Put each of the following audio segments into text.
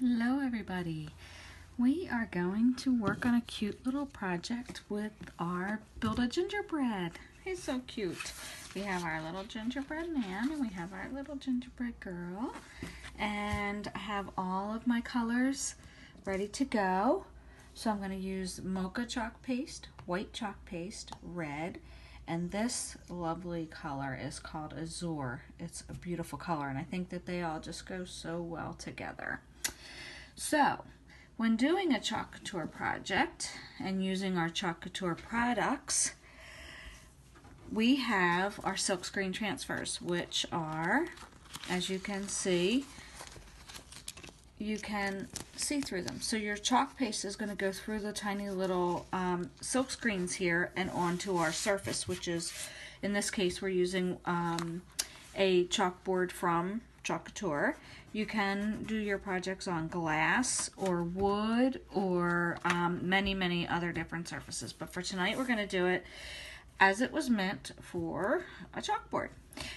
Hello everybody. We are going to work on a cute little project with our Build a Gingerbread. He's so cute. We have our little gingerbread man and we have our little gingerbread girl. And I have all of my colors ready to go. So I'm going to use mocha chalk paste, white chalk paste, red, and this lovely color is called Azure. It's a beautiful color and I think that they all just go so well together. So, when doing a Chalk Couture project and using our Chalk Couture products, we have our silkscreen transfers, which are, as you can see through them. So your chalk paste is going to go through the tiny little silk screens here and onto our surface, which is, in this case, we're using a chalkboard from Chalk Couture. You can do your projects on glass or wood or many other different surfaces. But for tonight, we're going to do it as it was meant for a chalkboard.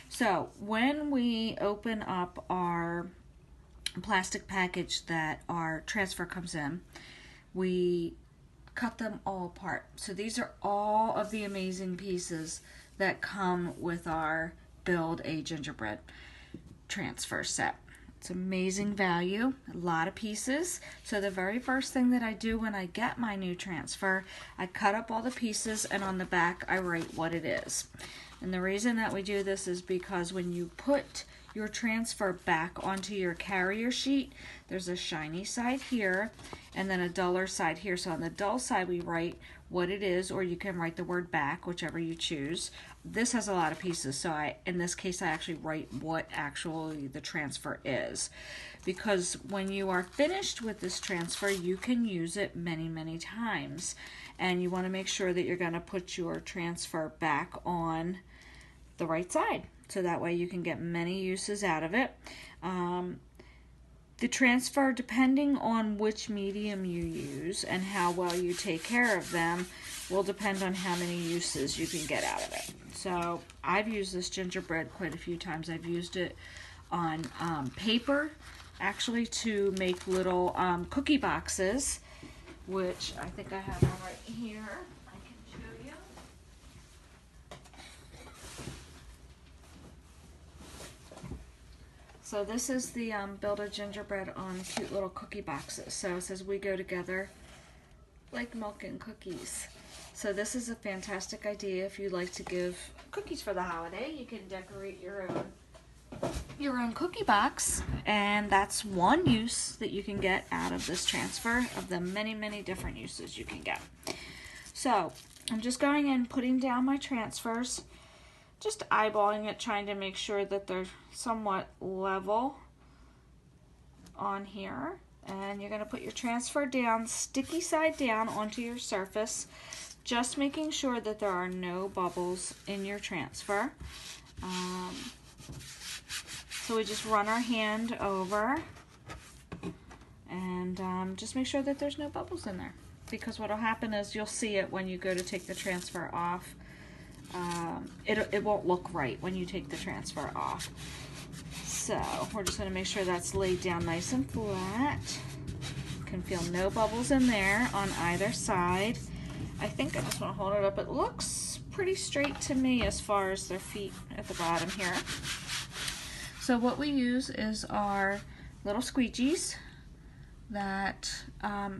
So when we open up our plastic package that our transfer comes in, we cut them all apart. So these are all of the amazing pieces that come with our Build a Gingerbread transfer set. It's amazing value, a lot of pieces. So the very first thing that I do when I get my new transfer, I cut up all the pieces and on the back I write what it is. And the reason that we do this is because when you put your transfer back onto your carrier sheet, there's a shiny side here and then a duller side here. So on the dull side we write what it is, or you can write the word back, whichever you choose. This has a lot of pieces, so in this case I actually write what actually the transfer is, because when you are finished with this transfer you can use it many times, and you want to make sure that you're going to put your transfer back on the right side, so that way you can get many uses out of it. The transfer, depending on which medium you use and how well you take care of them, will depend on how many uses you can get out of it. So I've used this gingerbread quite a few times. I've used it on paper, actually, to make little cookie boxes, which I think I have one right here. I can show you. So this is the Build a Gingerbread on cute little cookie boxes. So it says we go together like milk and cookies. So this is a fantastic idea if you like to give cookies for the holiday. You can decorate your own cookie box, and that's one use that you can get out of this transfer of the many different uses you can get. So I'm just going in, putting down my transfers, just eyeballing it, trying to make sure that they're somewhat level on here. And you're going to put your transfer down, sticky side down onto your surface, just making sure that there are no bubbles in your transfer. So we just run our hand over and just make sure that there's no bubbles in there, because what will happen is you'll see it when you go to take the transfer off. It won't look right when you take the transfer off. So we're just going to make sure that's laid down nice and flat. You can feel no bubbles in there on either side. I think I just want to hold it up. It looks pretty straight to me as far as their feet at the bottom here. So what we use is our little squeegees that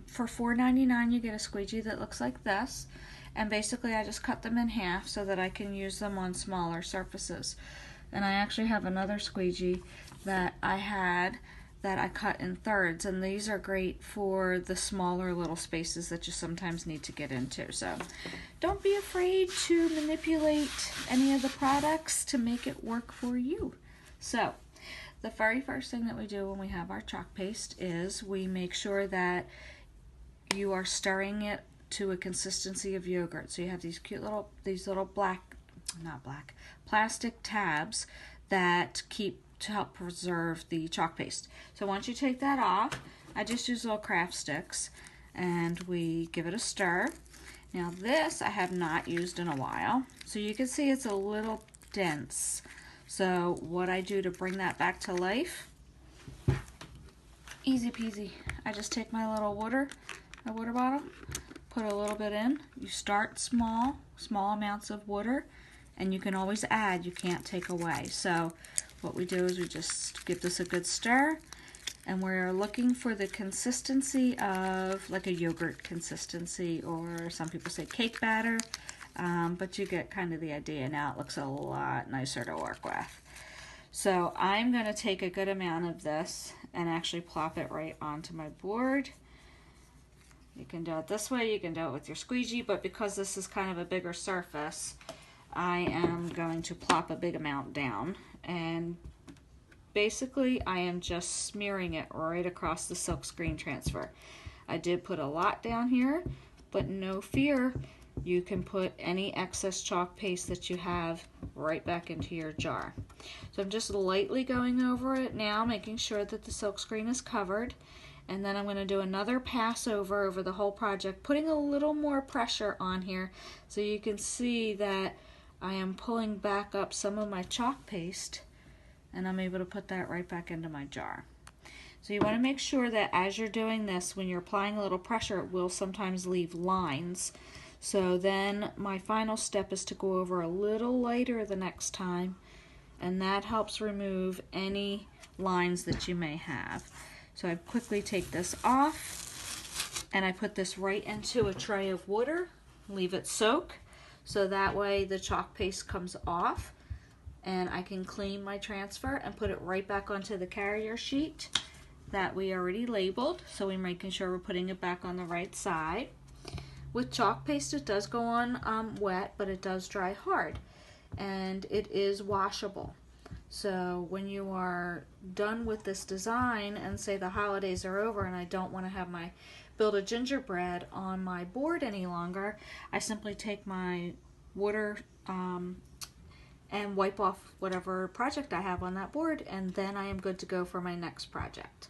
for $4.99 you get a squeegee that looks like this. And basically I just cut them in half so that I can use them on smaller surfaces. And I actually have another squeegee that I cut in thirds, and these are great for the smaller little spaces that you sometimes need to get into. So don't be afraid to manipulate any of the products to make it work for you. So the very first thing that we do when we have our chalk paste is we make sure that you are stirring it to a consistency of yogurt. So you have these cute little, plastic tabs that to help preserve the chalk paste. So once you take that off, I just use little craft sticks and we give it a stir. Now this I have not used in a while, so you can see it's a little dense. So what I do to bring that back to life Easy peasy. I just take my little water bottle, put a little bit in. You start small amounts of water, and you can always add, you can't take away. So what we do is we just give this a good stir, and we're looking for the consistency of like a yogurt consistency, or some people say cake batter, but you get kind of the idea now. It looks a lot nicer to work with. So I'm going to take a good amount of this and actually plop it right onto my board. You can do it this way, you can do it with your squeegee, but because this is kind of a bigger surface, I am going to plop a big amount down. And basically I am just smearing it right across the silkscreen transfer. I did put a lot down here, but no fear, you can put any excess chalk paste that you have right back into your jar. So I'm just lightly going over it now, making sure that the silkscreen is covered. And then I'm going to do another pass over the whole project, putting a little more pressure on here so you can see that I am pulling back up some of my chalk paste, and I'm able to put that right back into my jar. So you want to make sure that as you're doing this, when you're applying a little pressure, it will sometimes leave lines. So then my final step is to go over a little lighter the next time, and that helps remove any lines that you may have. So I quickly take this off, and I put this right into a tray of water, leave it soak, so that way the chalk paste comes off, and I can clean my transfer and put it right back onto the carrier sheet that we already labeled. So we're making sure we're putting it back on the right side. With chalk paste, it does go on wet, but it does dry hard, and it is washable. So when you are done with this design, and say the holidays are over and I don't want to have my build a gingerbread on my board any longer, I simply take my water and wipe off whatever project I have on that board, and then I am good to go for my next project.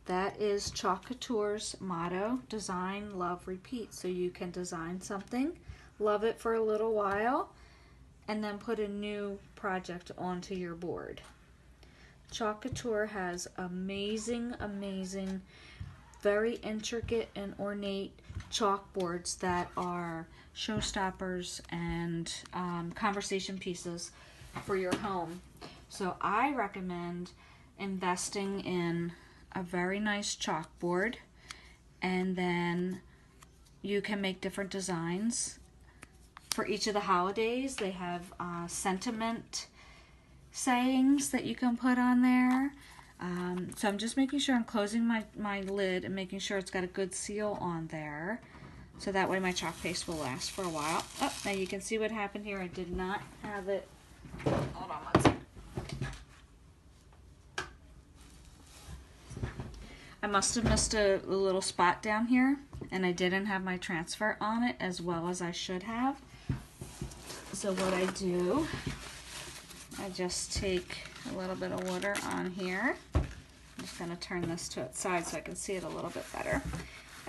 That is Chalk Couture's motto: design, love, repeat. So you can design something, love it for a little while, and then put a new project onto your board. Chalk Couture has amazing, very intricate and ornate chalkboards that are showstoppers and conversation pieces for your home. So I recommend investing in a very nice chalkboard, and then you can make different designs for each of the holidays. They have sentiment sayings that you can put on there. So I'm just making sure I'm closing my lid and making sure it's got a good seal on there, so that way my chalk paste will last for a while. Oh, now you can see what happened here. I did not have it. Hold on one second. I must have missed a little spot down here, and I didn't have my transfer on it as well as I should have. So what I do, I just take a little bit of water on here. I'm just going to turn this to its side so I can see it a little bit better.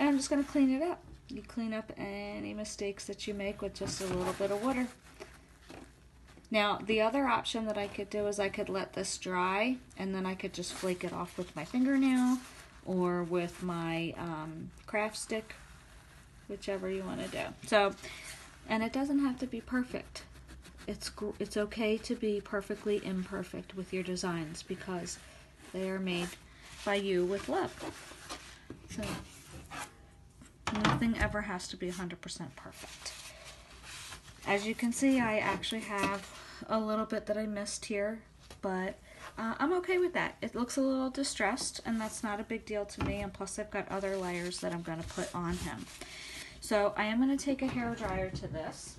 And I'm just going to clean it up. You clean up any mistakes that you make with just a little bit of water. Now, the other option that I could do is I could let this dry, and then I could just flake it off with my fingernail or with my craft stick, whichever you want to do. So, and it doesn't have to be perfect. It's okay to be perfectly imperfect with your designs, because they are made by you with love. So nothing ever has to be 100% perfect. As you can see, I actually have a little bit that I missed here, but I'm okay with that. It looks a little distressed, and that's not a big deal to me, and plus I've got other layers that I'm going to put on him. So I am going to take a hairdryer to this,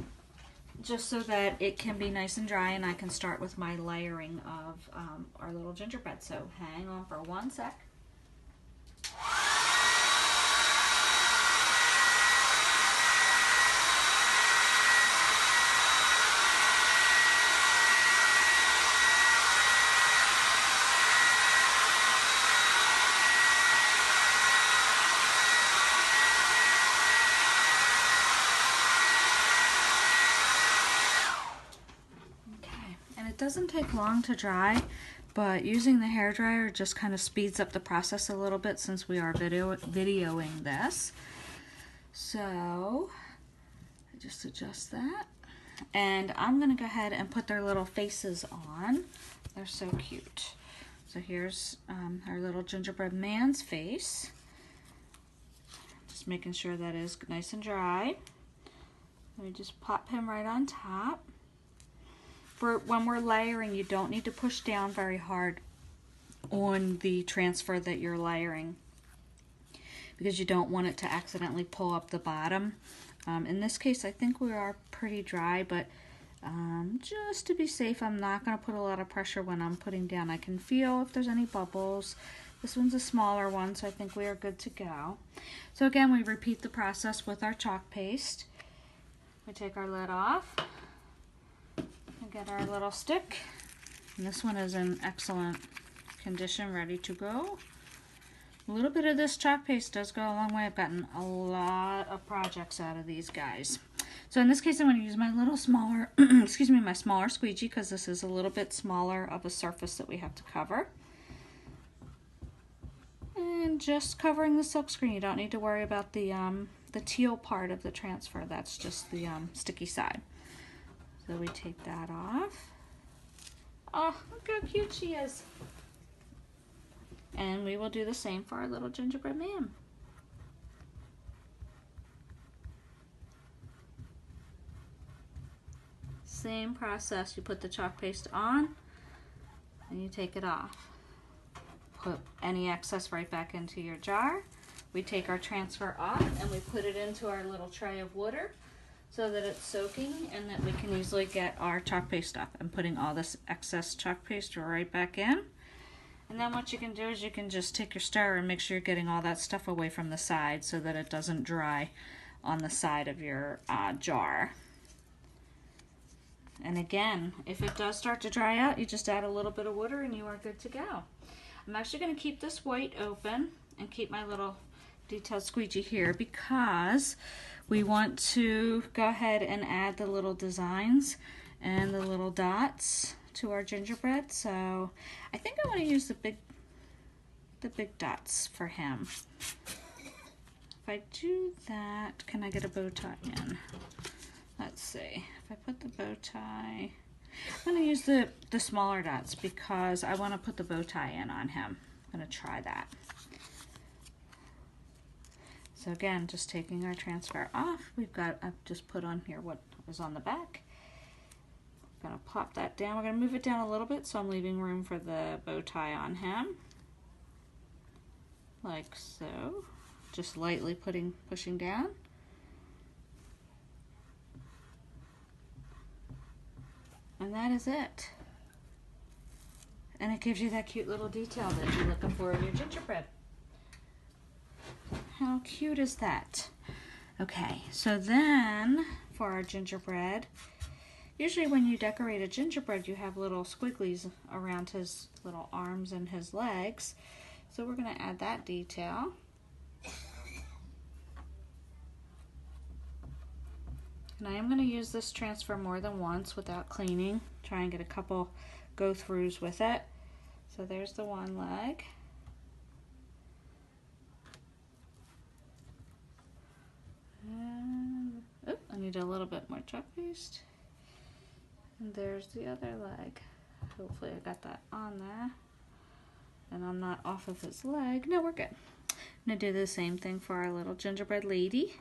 just so that it can be nice and dry, and I can start with my layering of our little gingerbread. So hang on for one sec. Doesn't take long to dry, but using the hairdryer just kind of speeds up the process a little bit since we are videoing this. So I just adjust that. And I'm going to go ahead and put their little faces on. They're so cute. So here's our little gingerbread man's face. Just making sure that is nice and dry. Let me just pop him right on top. For when we're layering, you don't need to push down very hard on the transfer that you're layering, because you don't want it to accidentally pull up the bottom. In this case, I think we are pretty dry, but just to be safe, I'm not going to put a lot of pressure when I'm putting down. I can feel if there's any bubbles. This one's a smaller one, so I think we are good to go. So again, we repeat the process with our chalk paste. We take our lid off and get our little stick. And this one is in excellent condition, ready to go. A little bit of this chalk paste does go a long way. I've gotten a lot of projects out of these guys. So in this case, I'm going to use my little smaller, excuse me, my smaller squeegee, because this is a little bit smaller of a surface that we have to cover. And just covering the silk screen. You don't need to worry about the teal part of the transfer. That's just the sticky side. So we take that off. Oh, look how cute she is. And we will do the same for our little gingerbread man. Same process. You put the chalk paste on and you take it off. Put any excess right back into your jar. We take our transfer off and we put it into our little tray of water so that it's soaking and that we can easily get our chalk paste off. I'm putting all this excess chalk paste right back in. And then what you can do is you can just take your stirrer and make sure you're getting all that stuff away from the side so that it doesn't dry on the side of your jar. And again, if it does start to dry out, you just add a little bit of water and you are good to go. I'm actually going to keep this white open and keep my little detailed squeegee here because we want to go ahead and add the little designs and the little dots to our gingerbread. So I think I want to use the big dots for him. If I do that, can I get a bow tie in? Let's see. If I put the bow tie, I'm going to use the smaller dots because I want to put the bow tie in on him. I'm going to try that. So again, just taking our transfer off, I've just put on here what was on the back. I'm going to pop that down. We're going to move it down a little bit so I'm leaving room for the bow tie on him. Like so. Just lightly pushing down. And that is it. And it gives you that cute little detail that you're looking for in your gingerbread. How cute is that? Okay, so then for our gingerbread, usually when you decorate a gingerbread, you have little squigglies around his little arms and his legs. So we're going to add that detail. And I am going to use this transfer more than once without cleaning. Try and get a couple go-throughs with it. So there's the one leg. And, oh, I need a little bit more chalk paste. And there's the other leg. Hopefully I got that on there. And I'm not off of his leg. No, we're good. I'm going to do the same thing for our little gingerbread lady.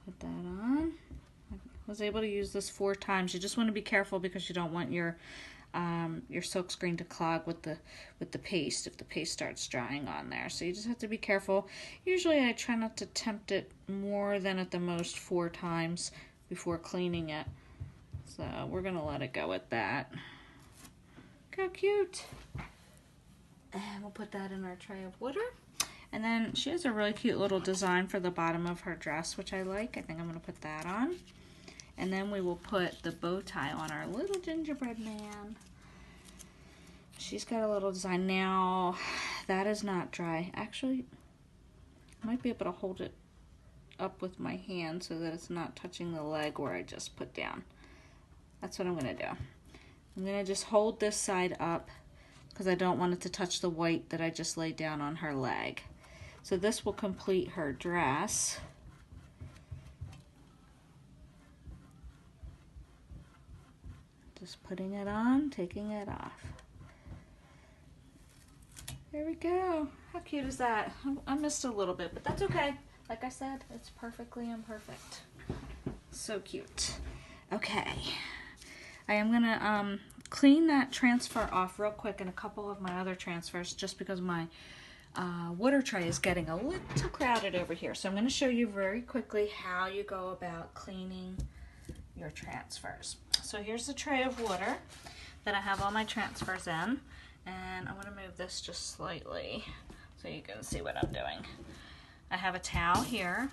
Put that on. I was able to use this 4 times. You just want to be careful because you don't want your silk screen to clog with the paste if the paste starts drying on there. So you just have to be careful. Usually I try not to tempt it more than at the most 4 times before cleaning it. So we're gonna let it go at that. Look how cute. And we'll put that in our tray of water. And then she has a really cute little design for the bottom of her dress, which I like. I think I'm going to put that on. And then we will put the bow tie on our little gingerbread man. She's got a little design. Now, that is not dry. Actually, I might be able to hold it up with my hand so that it's not touching the leg where I just put down. That's what I'm going to do. I'm going to just hold this side up because I don't want it to touch the white that I just laid down on her leg. So this will complete her dress. Just putting it on, taking it off. There we go. How cute is that? I missed a little bit, but that's okay. Like I said, it's perfectly imperfect. So cute. Okay. I am gonna clean that transfer off real quick and a couple of my other transfers just because my water tray is getting a little crowded over here. So I'm gonna show you very quickly how you go about cleaning your transfers. So here's the tray of water that I have all my transfers in, and I'm going to move this just slightly so you can see what I'm doing. I have a towel here,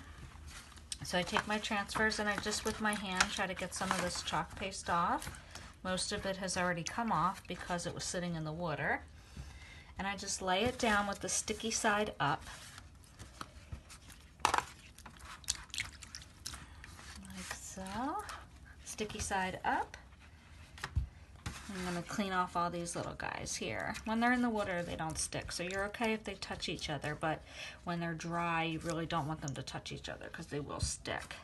so I take my transfers and I just with my hand try to get some of this chalk paste off. Most of it has already come off because it was sitting in the water, and I just lay it down with the sticky side up like so. Sticky side up. I'm going to clean off all these little guys here. When they're in the water, they don't stick, so you're okay if they touch each other, but when they're dry, you really don't want them to touch each other because they will stick.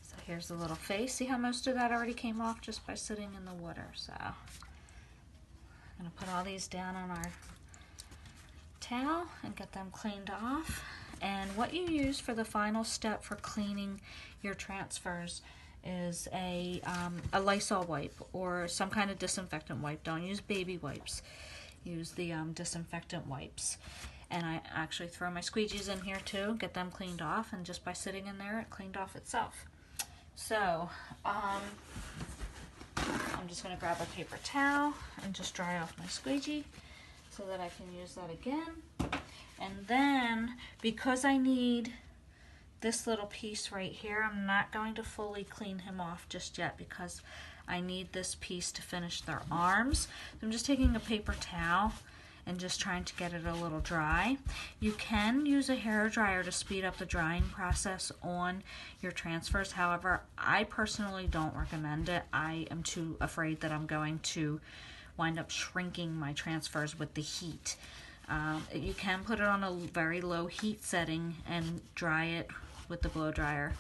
So here's the little face. See how most of that already came off just by sitting in the water? So I'm going to put all these down on our towel and get them cleaned off. And what you use for the final step for cleaning your transfers is a Lysol wipe or some kind of disinfectant wipe. Don't use baby wipes. Use the disinfectant wipes. And I actually throw my squeegees in here too, get them cleaned off, and just by sitting in there, it cleaned off itself. So I'm just going to grab a paper towel and just dry off my squeegee so that I can use that again. And then, because I need this little piece right here, I'm not going to fully clean him off just yet because I need this piece to finish their arms. So I'm just taking a paper towel and just trying to get it a little dry. You can use a hair dryer to speed up the drying process on your transfers. However, I personally don't recommend it. I am too afraid that I'm going to wind up shrinking my transfers with the heat. You can put it on a very low heat setting and dry it with the blow dryer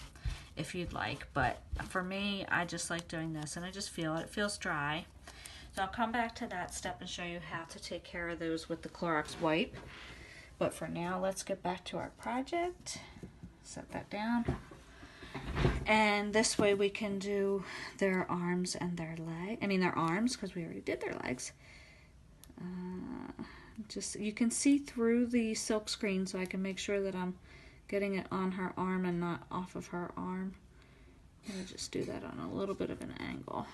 if you'd like, but for me, I just like doing this, and I just feel it feels dry. So I'll come back to that step and show you how to take care of those with the Clorox wipe. But for now, let's get back to our project. Set that down. And this way we can do their arms and their leg. I mean their arms, because we already did their legs. Just you can see through the silk screen, so I can make sure that I'm getting it on her arm and not off of her arm. I'm going to just do that on a little bit of an angle.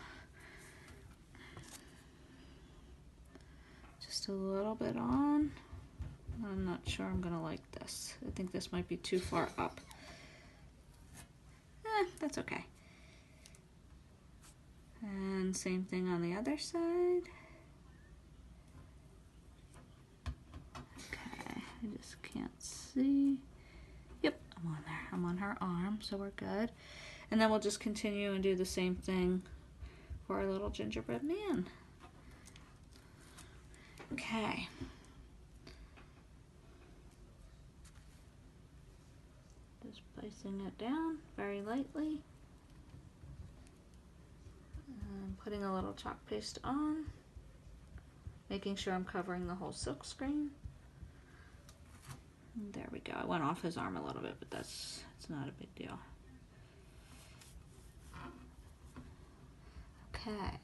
Just a little bit on. I'm not sure I'm going to like this. I think this might be too far up. That's okay. And same thing on the other side. Okay, I just can't see. Yep, I'm on there. I'm on her arm, so we're good. And then we'll just continue and do the same thing for our little gingerbread man. Okay. Just placing it down very lightly. And putting a little chalk paste on. Making sure I'm covering the whole silk screen. And there we go. I went off his arm a little bit, but it's not a big deal. Okay.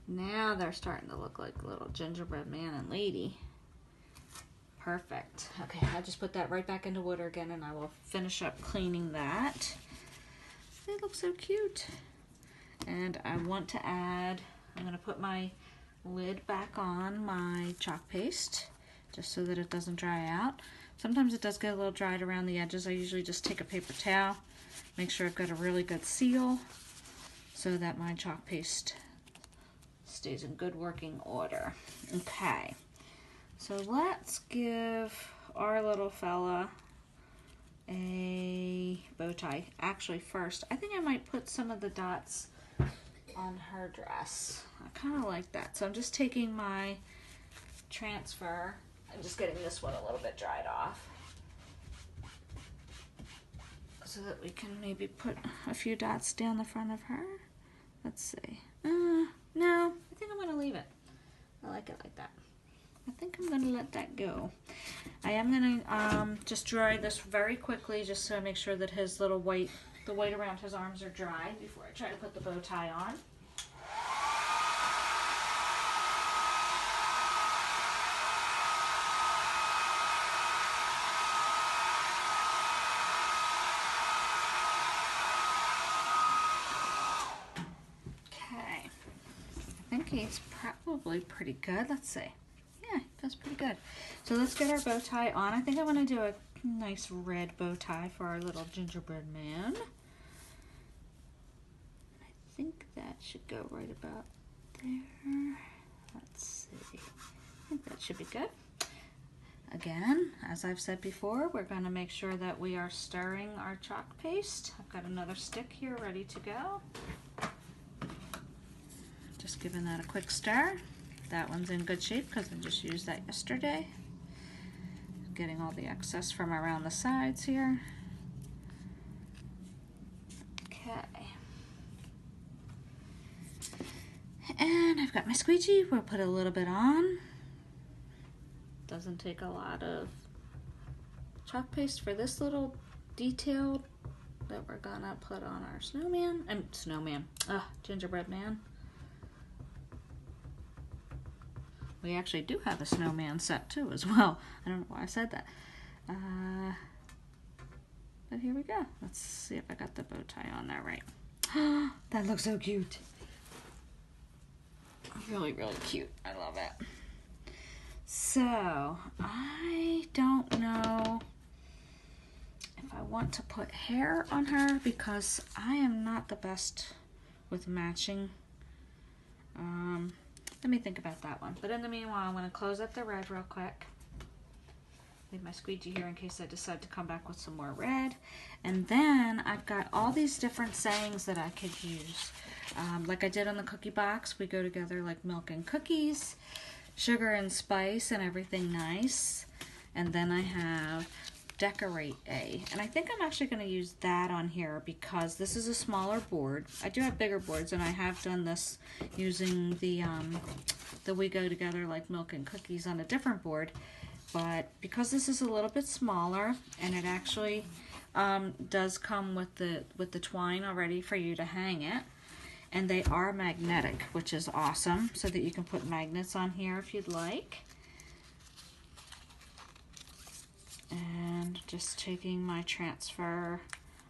Now they're starting to look like little gingerbread man and lady. Perfect. Okay, I'll just put that right back into water again, and I will finish up cleaning that. They look so cute. And I want to add, I'm going to put my lid back on my chalk paste, just so that it doesn't dry out. Sometimes it does get a little dried around the edges. I usually just take a paper towel, make sure I've got a really good seal, so that my chalk paste stays in good working order. Okay, so let's give our little fella a bow tie. Actually, first, I think I might put some of the dots on her dress. I kind of like that. So I'm just taking my transfer and just getting this one a little bit dried off so that we can maybe put a few dots down the front of her. Let's see. No, I think I'm going to leave it. I like it like that. I think I'm going to let that go. I am going to just dry this very quickly just to make sure that his little white, the white around his arms are dry before I try to put the bow tie on. He's probably pretty good. Let's see. Yeah, that's pretty good. So let's get our bow tie on. I think I want to do a nice red bow tie for our little gingerbread man. I think that should go right about there. Let's see. I think that should be good. Again, as I've said before, we're going to make sure that we are stirring our chalk paste. I've got another stick here ready to go. Just giving that a quick stir. That one's in good shape because I just used that yesterday. Getting all the excess from around the sides here. Okay. And I've got my squeegee. We'll put a little bit on. Doesn't take a lot of chalk paste for this little detail that we're gonna put on our gingerbread man. We actually do have a snowman set too as well. I don't know why I said that. But here we go. Let's see if I got the bow tie on there right. That looks so cute. Really, really cute. I love it. So, I don't know if I want to put hair on her because I am not the best with matching. Let me think about that one. But in the meanwhile, I'm going to close up the red real quick. Leave my squeegee here in case I decide to come back with some more red. And then I've got all these different sayings that I could use. Like I did on the cookie box, we go together like milk and cookies, sugar and spice and everything nice. And then I have decorate a. And I think I'm actually going to use that on here because this is a smaller board. I do have bigger boards and I have done this using the we go together like milk and cookies on a different board. But because this is a little bit smaller and it actually does come with the twine already for you to hang it. And they are magnetic, which is awesome, so that you can put magnets on here if you'd like. And just taking my transfer.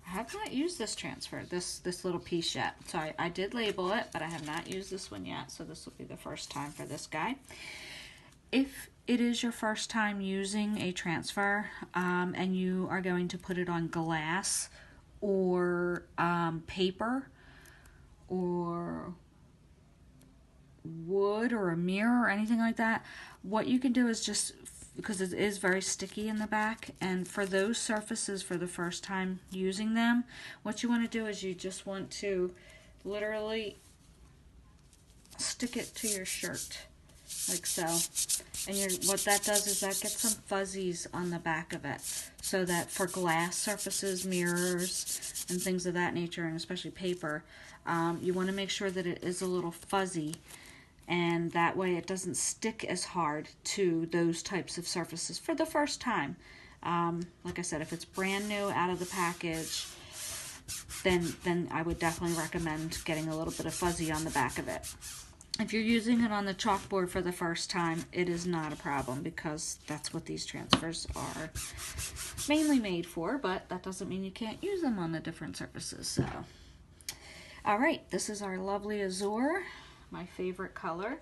I have not used this transfer, this little piece yet. So I did label it, but I have not used this one yet, so this will be the first time for this guy. If it is your first time using a transfer and you are going to put it on glass or paper or wood or a mirror or anything like that, what you can do is just, because it is very sticky in the back, and for those surfaces for the first time using them, what you want to do is you just want to literally stick it to your shirt like so. And what that does is that gets some fuzzies on the back of it, so that for glass surfaces, mirrors, and things of that nature, and especially paper, you want to make sure that it is a little fuzzy, and that way it doesn't stick as hard to those types of surfaces for the first time. Like I said, if it's brand new out of the package, then I would definitely recommend getting a little bit of fuzzy on the back of it. If you're using it on the chalkboard for the first time, it is not a problem because that's what these transfers are mainly made for, but that doesn't mean you can't use them on the different surfaces. So, all right, this is our lovely azure, my favorite color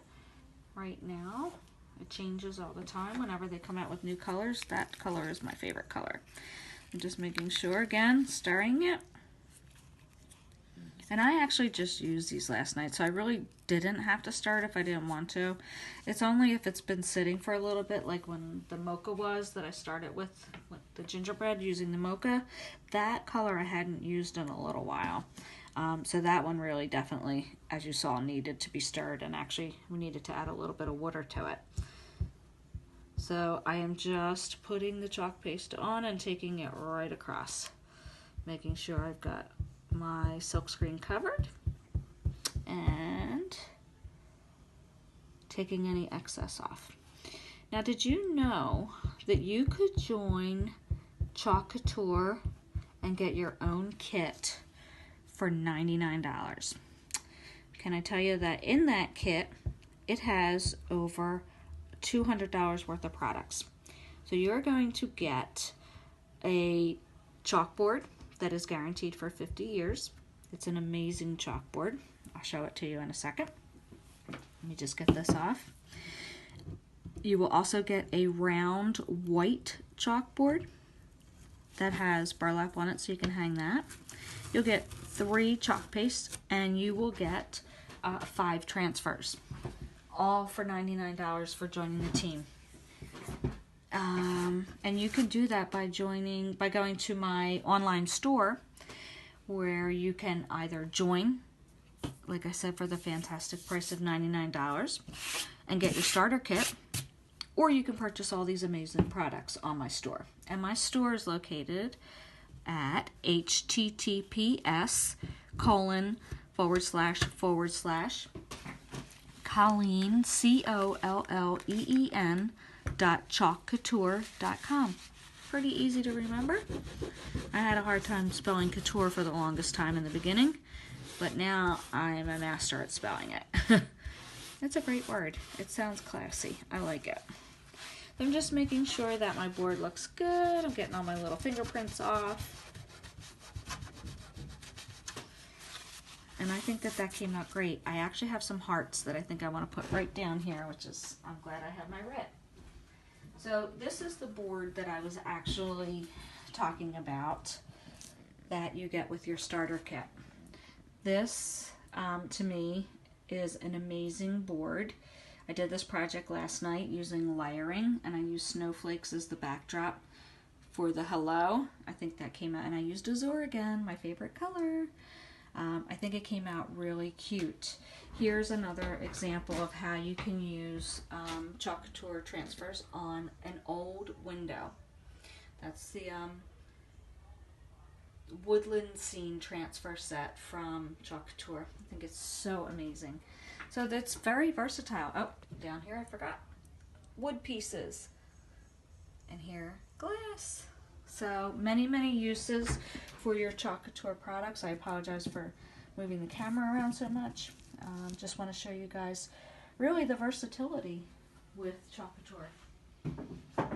right now. It changes all the time. Whenever they come out with new colors, that color is my favorite color. I'm just making sure, again, stirring it. And I actually just used these last night, so I really didn't have to start if I didn't want to. It's only if it's been sitting for a little bit, like when the mocha was that I started with the gingerbread using the mocha. That color I hadn't used in a little while. So that one really definitely, as you saw, needed to be stirred, and actually we needed to add a little bit of water to it. So I am just putting the chalk paste on and taking it right across, making sure I've got my silkscreen covered and taking any excess off. Now, did you know that you could join Chalk Couture and get your own kit for $99? Can I tell you that in that kit, it has over $200 worth of products. So you're going to get a chalkboard that is guaranteed for 50 years. It's an amazing chalkboard. I'll show it to you in a second. Let me just get this off. You will also get a round white chalkboard that has burlap on it, so you can hang that. You'll get 3 chalk pastes, and you will get 5 transfers, all for $99 for joining the team. And you can do that by going to my online store, where you can either join, like I said, for the fantastic price of $99 and get your starter kit, or you can purchase all these amazing products on my store. And my store is located at https:// Colleen, COLLEEN.chalkcouture.com. Pretty easy to remember. I had a hard time spelling couture for the longest time in the beginning, but now I am a master at spelling it. It's a great word. It sounds classy. I like it. I'm just making sure that my board looks good. I'm getting all my little fingerprints off. And I think that came out great. I actually have some hearts that I think I want to put right down here, which is, I'm glad I have my red. So this is the board that I was actually talking about that you get with your starter kit. This, to me, is an amazing board. I did this project last night using layering, and I used snowflakes as the backdrop for the hello. I think that came out, and I used azure again, my favorite color. I think it came out really cute. Here's another example of how you can use Chalk Couture transfers on an old window. That's the woodland scene transfer set from Chalk Couture. I think it's so amazing. So that's very versatile. Oh, down here I forgot. Wood pieces. And here, glass. So many, many uses for your Chalk Couture products. I apologize for moving the camera around so much. Just want to show you guys really the versatility with Chalk Couture.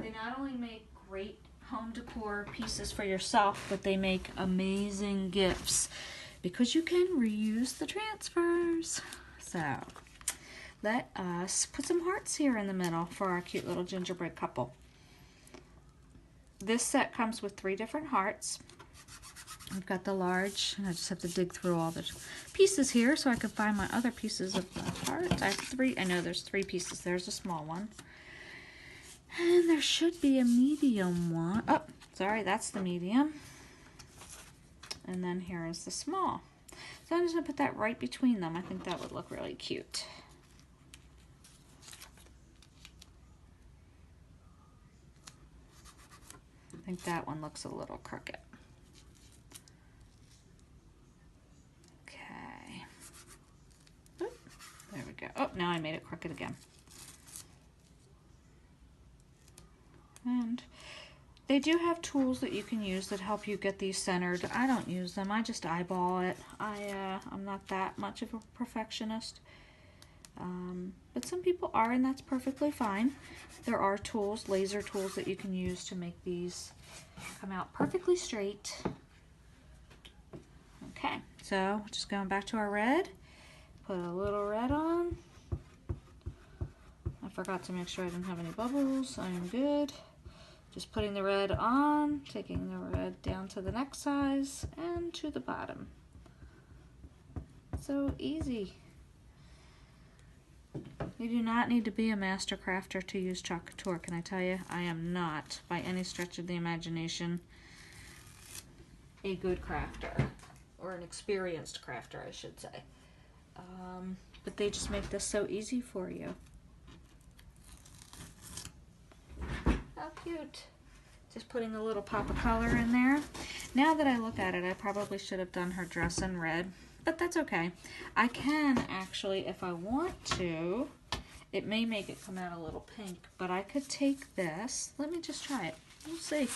They not only make great home decor pieces for yourself, but they make amazing gifts because you can reuse the transfers. So let us put some hearts here in the middle for our cute little gingerbread couple. This set comes with 3 different hearts. I've got the large, and I just have to dig through all the pieces here so I can find my other pieces of the heart. I have 3, I know there's 3 pieces. There's a small one. And there should be a medium one. Oh, sorry, that's the medium. And then here is the small. So I'm just going to put that right between them. I think that would look really cute. I think that one looks a little crooked. Okay. Oop, there we go. Oh, now I made it crooked again. And they do have tools that you can use that help you get these centered. I don't use them. I just eyeball it. I'm not that much of a perfectionist. But some people are, and that's perfectly fine. There are tools, laser tools, that you can use to make these come out perfectly straight. Okay, so just going back to our red. Put a little red on. I forgot to make sure I didn't have any bubbles. I am good. Just putting the red on, taking the red down to the next size and to the bottom. So easy. You do not need to be a master crafter to use Chalk Couture, can I tell you? I am not, by any stretch of the imagination, a good crafter. or an experienced crafter, I should say. But they just make this so easy for you. How cute. Just putting a little pop of color in there. Now that I look at it, I probably should have done her dress in red, but that's okay. I can actually, if I want to, it may make it come out a little pink, but I could take this. Let me just try it. We'll see.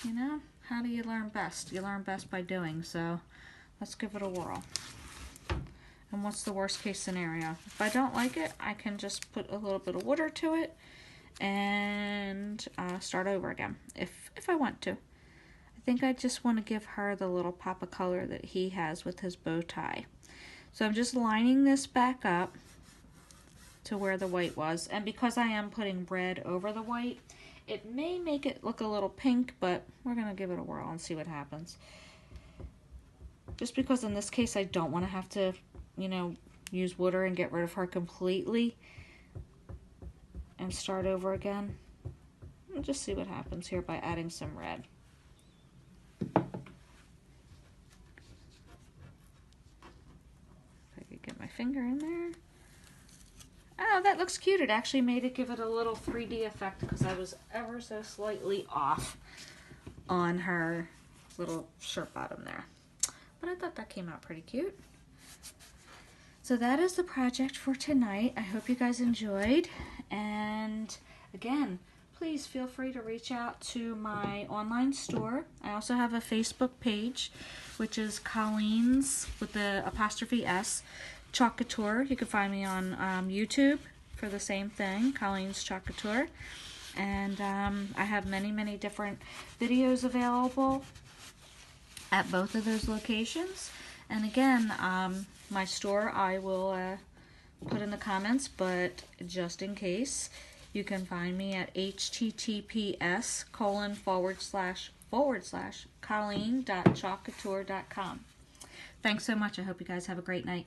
You know, how do you learn best? You learn best by doing, so let's give it a whirl. And what's the worst case scenario? If I don't like it, I can just put a little bit of water to it and start over again if I want to. I think I just want to give her the little pop of color that he has with his bow tie. So I'm just lining this back up to where the white was, and because I am putting red over the white, it may make it look a little pink, but we're gonna give it a whirl and see what happens. Just because in this case I don't want to have to, you know, use water and get rid of her completely and start over again. We'll just see what happens here by adding some red. If I could get my finger in there. Oh, that looks cute. It actually made it give it a little 3D effect because I was ever so slightly off on her little shirt bottom there. But I thought that came out pretty cute. So that is the project for tonight. I hope you guys enjoyed. And again, please feel free to reach out to my online store. I also have a Facebook page, which is Colleen's with the apostrophe S, Chalk Couture. You can find me on YouTube for the same thing, Colleen's Chalk Couture. And I have many different videos available at both of those locations. And again, my store I will put in the comments, but just in case, you can find me at https:// Colleen.chalkcouture.com. Thanks so much. I hope you guys have a great night.